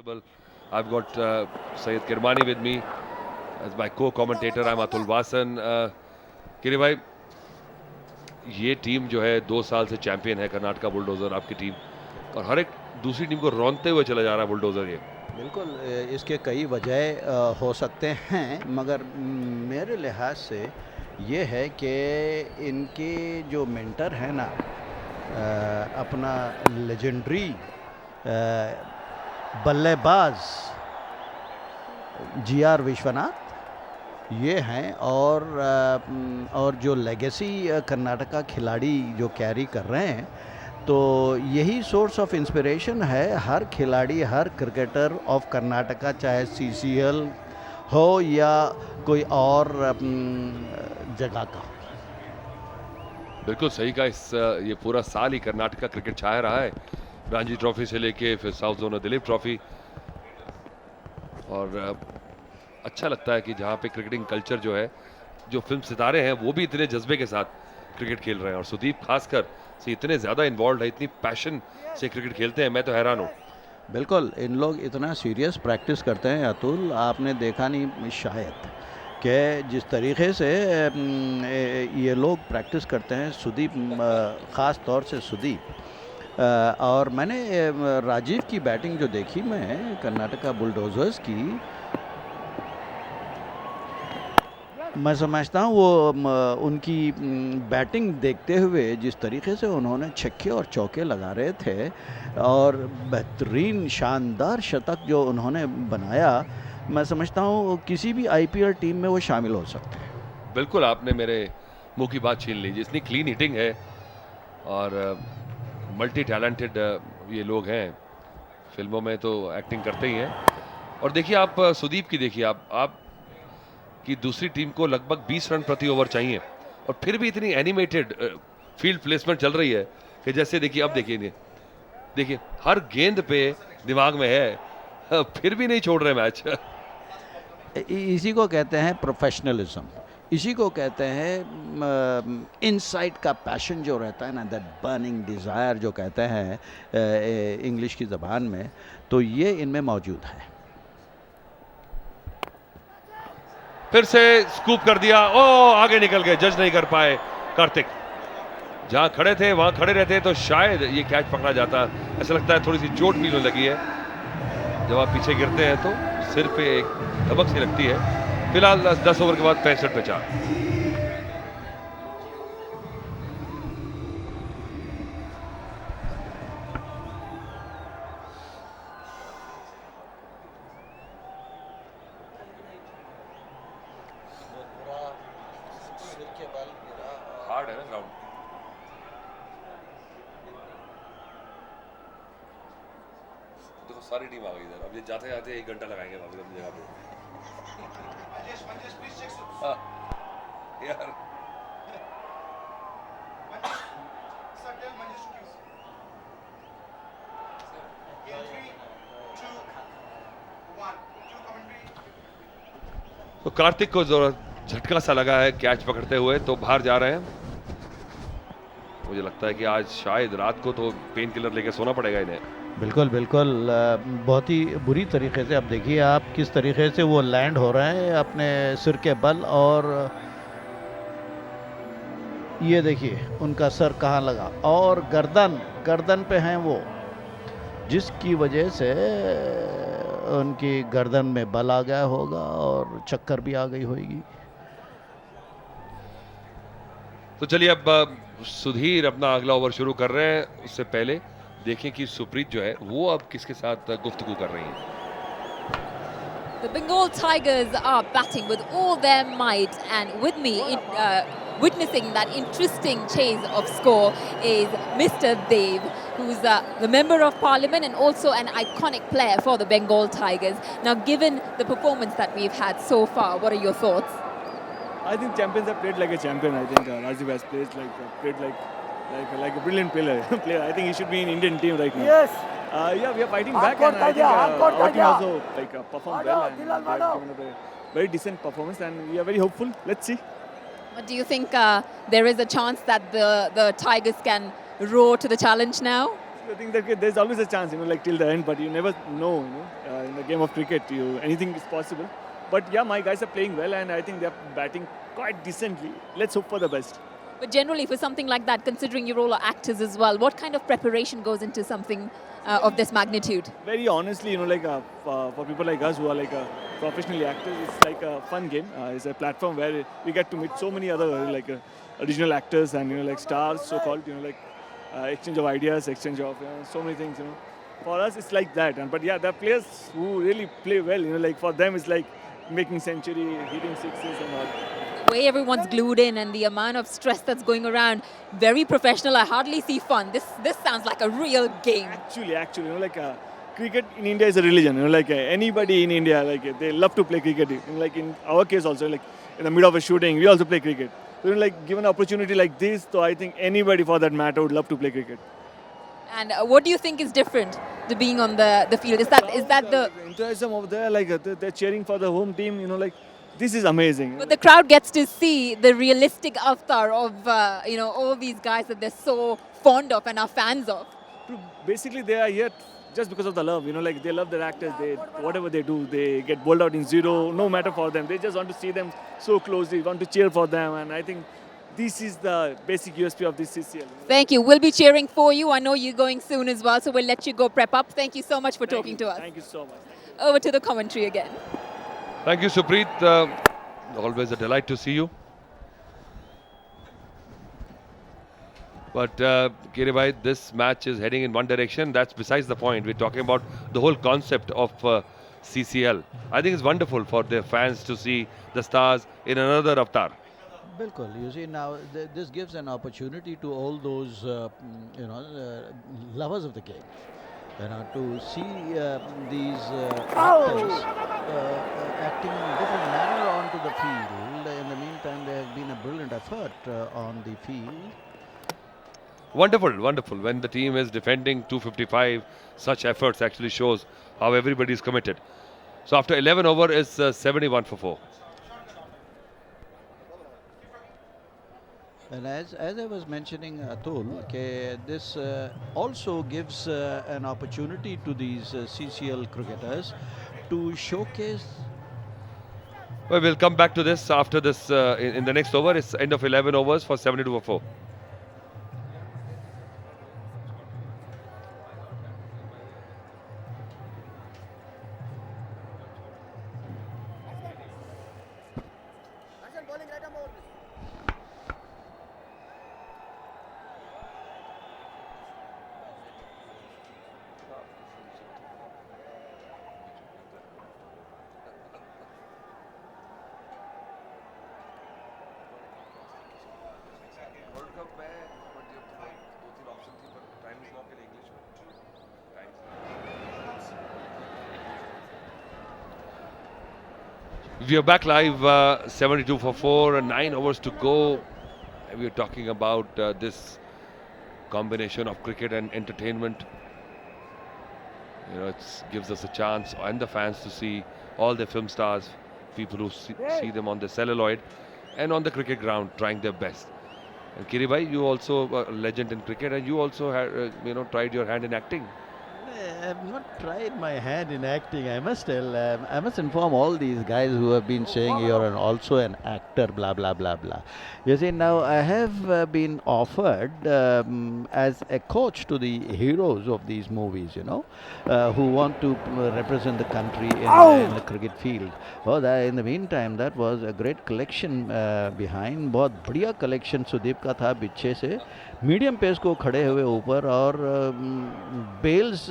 I've got Syed Kirmani with me as my co-commentator. I'm Atul Vasan. किरे भाई, ये team जो है 2 साल से चैंपियन है, कर्नाटका बुलडोजर आपकी टीम, और हर एक दूसरी टीम को रौंदते हुए चला जा रहा है बुलडोजर ये। बिल्कुल, इसके कई वजह हो सकते हैं, मगर मेरे लिहाज से ये है कि इनके जो मेंटर है ना, अपना लेजेंडरी बल्लेबाज जीआर विश्वनाथ ये हैं, और जो लेगेसी कर्नाटका खिलाड़ी जो कैरी कर रहे हैं, तो यही सोर्स ऑफ इंस्पिरेशन है हर खिलाड़ी, हर क्रिकेटर ऑफ कर्नाटका, चाहे सीसीएल हो या कोई और जगह का। बिल्कुल सही का, ये पूरा साल ही कर्नाटका क्रिकेट छाया रहा है, रणजी ट्रॉफी से लेके फिर साउथ जोन दिलीप ट्रॉफी, और अच्छा लगता है कि जहाँ पे क्रिकेटिंग कल्चर जो है, जो फिल्म सितारे हैं वो भी इतने जज्बे के साथ क्रिकेट खेल रहे हैं, और सुदीप खासकर से इतने ज़्यादा इन्वॉल्व है, इतनी पैशन से क्रिकेट खेलते हैं, मैं तो हैरान हूँ। बिल्कुल, इन लोग इतना सीरियस प्रैक्टिस करते हैं अतुल, आपने देखा नहीं शायद कि जिस तरीके से ये लोग प्रैक्टिस करते हैं, सुदीप ख़ास तौर से सुदीप, और मैंने राजीव की बैटिंग जो देखी मैं कर्नाटका बुलडोजर्स की, मैं समझता हूँ वो उनकी बैटिंग देखते हुए जिस तरीके से उन्होंने छक्के और चौके लगा रहे थे, और बेहतरीन शानदार शतक जो उन्होंने बनाया, मैं समझता हूँ किसी भी आईपीएल टीम में वो शामिल हो सकते हैं। बिल्कुल, आपने मेरे मुंह की बात छीन ली। जितनी क्लीन हिटिंग है और मल्टी टैलेंटेड ये लोग हैं, फिल्मों में तो एक्टिंग करते ही हैं, और देखिए आप सुदीप की, देखिए आप कि दूसरी टीम को लगभग 20 रन प्रति ओवर चाहिए, और फिर भी इतनी एनिमेटेड फील्ड प्लेसमेंट चल रही है कि जैसे देखिए, अब देखिए हर गेंद पे दिमाग में है, फिर भी नहीं छोड़ रहे मैच। इसी को कहते हैं प्रोफेशनलिज्म, इसी को कहते हैं इनसाइड का पैशन जो रहता है ना, दैट बर्निंग डिज़ायर जो कहते हैं इंग्लिश की ज़बान में, तो ये इनमें मौजूद है। फिर से स्कूप कर दिया, ओ आगे निकल गए, जज नहीं कर पाए कार्तिक। जहां खड़े थे वहां खड़े रहते तो शायद ये कैच पकड़ा जाता। ऐसा लगता है थोड़ी सी चोट भी होने लगी है, जब आप पीछे गिरते हैं तो सिर पे एक धबक सी लगती है। फिलहाल 10 ओवर के बाद 65 पे 4। हार्ड है ना ग्राउंड। देखो सारी टीम आ गई इधर, अब ये जाते जाते 1 घंटा लगाएंगे वापस अपनी जगह पे। हाँ, यार तो कार्तिक को जो झटका सा लगा है कैच पकड़ते हुए, तो बाहर जा रहे हैं। मुझे लगता है कि आज शायद रात को तो पेन किलर लेके सोना पड़ेगा इन्हें। बिल्कुल बिल्कुल, बहुत ही बुरी तरीके से, अब देखिए आप किस तरीके से वो लैंड हो रहे हैं अपने सिर के बल, और ये देखिए उनका सर कहाँ लगा, और गर्दन पे हैं वो, जिसकी वजह से उनकी गर्दन में बल आ गया होगा और चक्कर भी आ गई होगी। तो चलिए अब सुधीर अपना अगला ओवर शुरू कर रहे हैं, उससे पहले देखें कि सुप्रीत जो है वो अब किसके साथ गुफ्तगू कर रही हैं। The Bengal Tigers are batting with all their might, and with me witnessing that interesting chase of score is Mr. Dev, who's the Member of Parliament and also an iconic player for the Bengal Tigers. Now, given the performance that we've had so far, what are your thoughts? I think champions have played like a champion. I think Rajiv has played like a brilliant player. I think he should be in Indian team right now. Yes. Yeah, we are fighting back, and I think our team also performed well, and they have given a very decent performance, and we are very hopeful. Let's see. But do you think there is a chance that the Tigers can roar to the challenge now? I think that there's always a chance, like till the end, but you never know, in the game of cricket, anything is possible. But yeah, my guys are playing well, and I think they're batting quite decently. Let's hope for the best. But generally, for something like that, considering you all are actors as well, what kind of preparation goes into something of this magnitude? Very honestly, for people like us who are professionally actors, it's like a fun game. It's a platform where we get to meet so many other original actors and stars, so-called. Exchange of ideas, exchange of so many things. For us, it's like that. But yeah, there are players who really play well. For them, it's like making century, hitting sixes and all. The way everyone's glued in and the amount of stress that's going around, very professional. I hardly see fun. This sounds like a real game. Actually, cricket in India is a religion. Anybody in India, they love to play cricket. In our case also, in the middle of a shooting, we also play cricket. So, given an opportunity like this, so I think anybody for that matter would love to play cricket. And what do you think is different to being on the field? Is that the enthusiasm over there? They're cheering for the home team. This is amazing. But the crowd gets to see the realistic avatar of all these guys that they're so fond of and are fans of. Basically, they are here just because of the love. They love their actors. Whatever they do, they get bowled out in zero. No matter for them, they just want to see them so closely. Want to cheer for them, and I think this is the basic USP of this CCL. Thank you. We'll be cheering for you. I know you're going soon as well, so we'll let you go prep up. Thank you so much for talking to us. Thank you so much. Over to the commentary again. Thank you, Supreet. Always a delight to see you. But Kiribhai, this match is heading in one direction. That's besides the point. We're talking about the whole concept of CCL. I think it's wonderful for their fans to see the stars in another avatar. Bilkul. You see, now this gives an opportunity to all those lovers of the game, to see these actors acting in a different manner onto the field. In the meantime, there has been a brilliant effort on the field. Wonderful, wonderful. When the team is defending 255, such efforts actually shows how everybody is committed. So after 11 over is 71 for 4. And as I was mentioning, Atul, this also gives an opportunity to these CCL cricketers to showcase. Well, we'll come back to this after this in the next over. It's end of 11 overs for 72 for 4. We are back live, 72 for 4, and 9 overs to go. We are talking about this combination of cricket and entertainment. It gives us a chance and the fans to see all the film stars, people who see them on the celluloid and on the cricket ground trying their best. And Kiribhai, you also a legend in cricket, and you also had, tried your hand in acting. I have not tried my hand in acting. I must tell. I must inform all these guys who have been saying you're also an actor, blah blah blah blah. You see, now I have been offered as a coach to the heroes of these movies, who want to represent the country in the cricket field. Oh, in the meantime, that was a great collection behind. बहुत बढ़िया collection Sudeep का था पीछे से. Medium pace को खड़े हुए ऊपर और बेल्स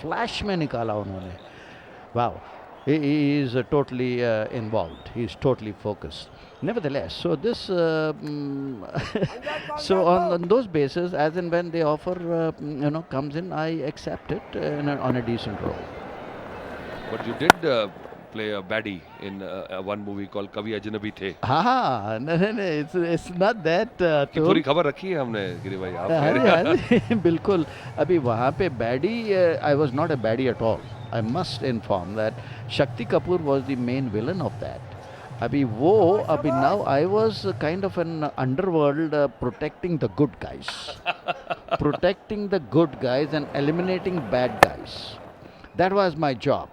फ्लैश में निकाला उन्होंने. Wow, he is totally involved. He is totally focused. Nevertheless, so this so on those bases, as and when the offer comes in, I accept it on a decent role. But you did play a baddie in one movie called Kabhi Ajnabi The. हाँ, no, it's not that. की पूरी खबर रखी है हमने गिरी भाई आप. बिल्कुल. अभी वहाँ पे baddie, I was not a baddie at all. I must inform that Shakti Kapoor was the main villain of that. अभी वो अभी now I was kind of an underworld protecting the good guys, protecting the good guys and eliminating bad guys. That was my job.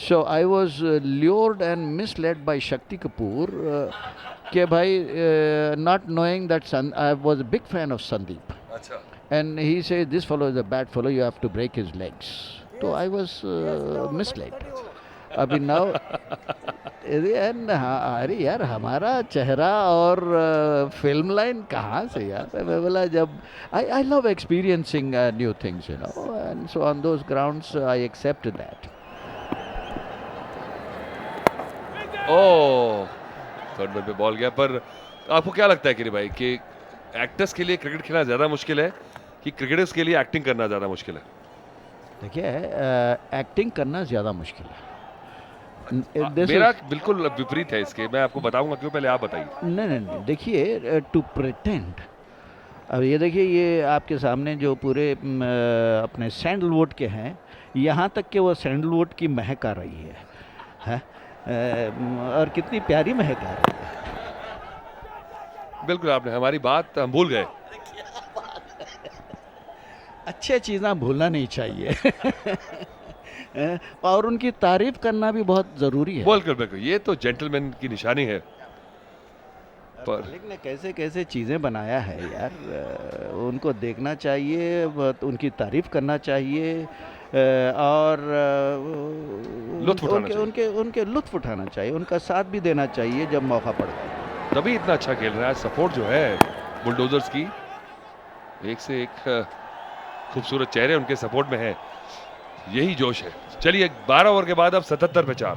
So I was lured and misled by Shakti Kapoor, ke bhai, not knowing that I was a big fan of Sandeep. अच्छा, And he said, this fellow is a bad fellow, you have to break his legs. So I was misled. अभी now अरे यार हमारा चेहरा और film line कहाँ से यार, मैं बोला जब I love experiencing new things, you know, and so on those grounds I accept that. Oh third man पे बॉल गया. पर आपको क्या लगता है कि भाई कि एक्टर्स के लिए क्रिकेट खेलना ज़्यादा मुश्किल है कि क्रिकेटर्स के लिए एक्टिंग करना ज़्यादा मुश्किल है? देखिए एक्टिंग करना ज़्यादा मुश्किल है. मेरा बिल्कुल विपरीत है इसके, मैं आपको बताऊंगा क्यों, पहले आप बताइए. नहीं, देखिए टू प्रिटेंड, अब ये देखिए ये आपके सामने जो पूरे अपने सैंडलवुड के हैं, यहाँ तक कि वो सैंडलवुड की महक आ रही है, और कितनी प्यारी महक आ रही है. बिल्कुल, आपने हमारी बात हम भूल गए. अच्छी चीज़ें भूलना नहीं चाहिए. और उनकी तारीफ करना भी बहुत ज़रूरी है. बिल्कुल बिल्कुल, ये तो जेंटलमैन की निशानी है. पर मालिक ने कैसे कैसे चीज़ें बनाया है यार, उनको देखना चाहिए, उनकी तारीफ करना चाहिए, और लुत्फ उठाना चाहिए. उनके लुत्फ उठाना चाहिए, उनका साथ भी देना चाहिए जब मौका पड़ता है. तभी इतना अच्छा खेल रहा है. सपोर्ट जो है बुलडोजर्स की, एक से एक खूबसूरत चेहरे उनके सपोर्ट में है. यही जोश है. चलिए 12 ओवर के बाद अब 77 पे 4.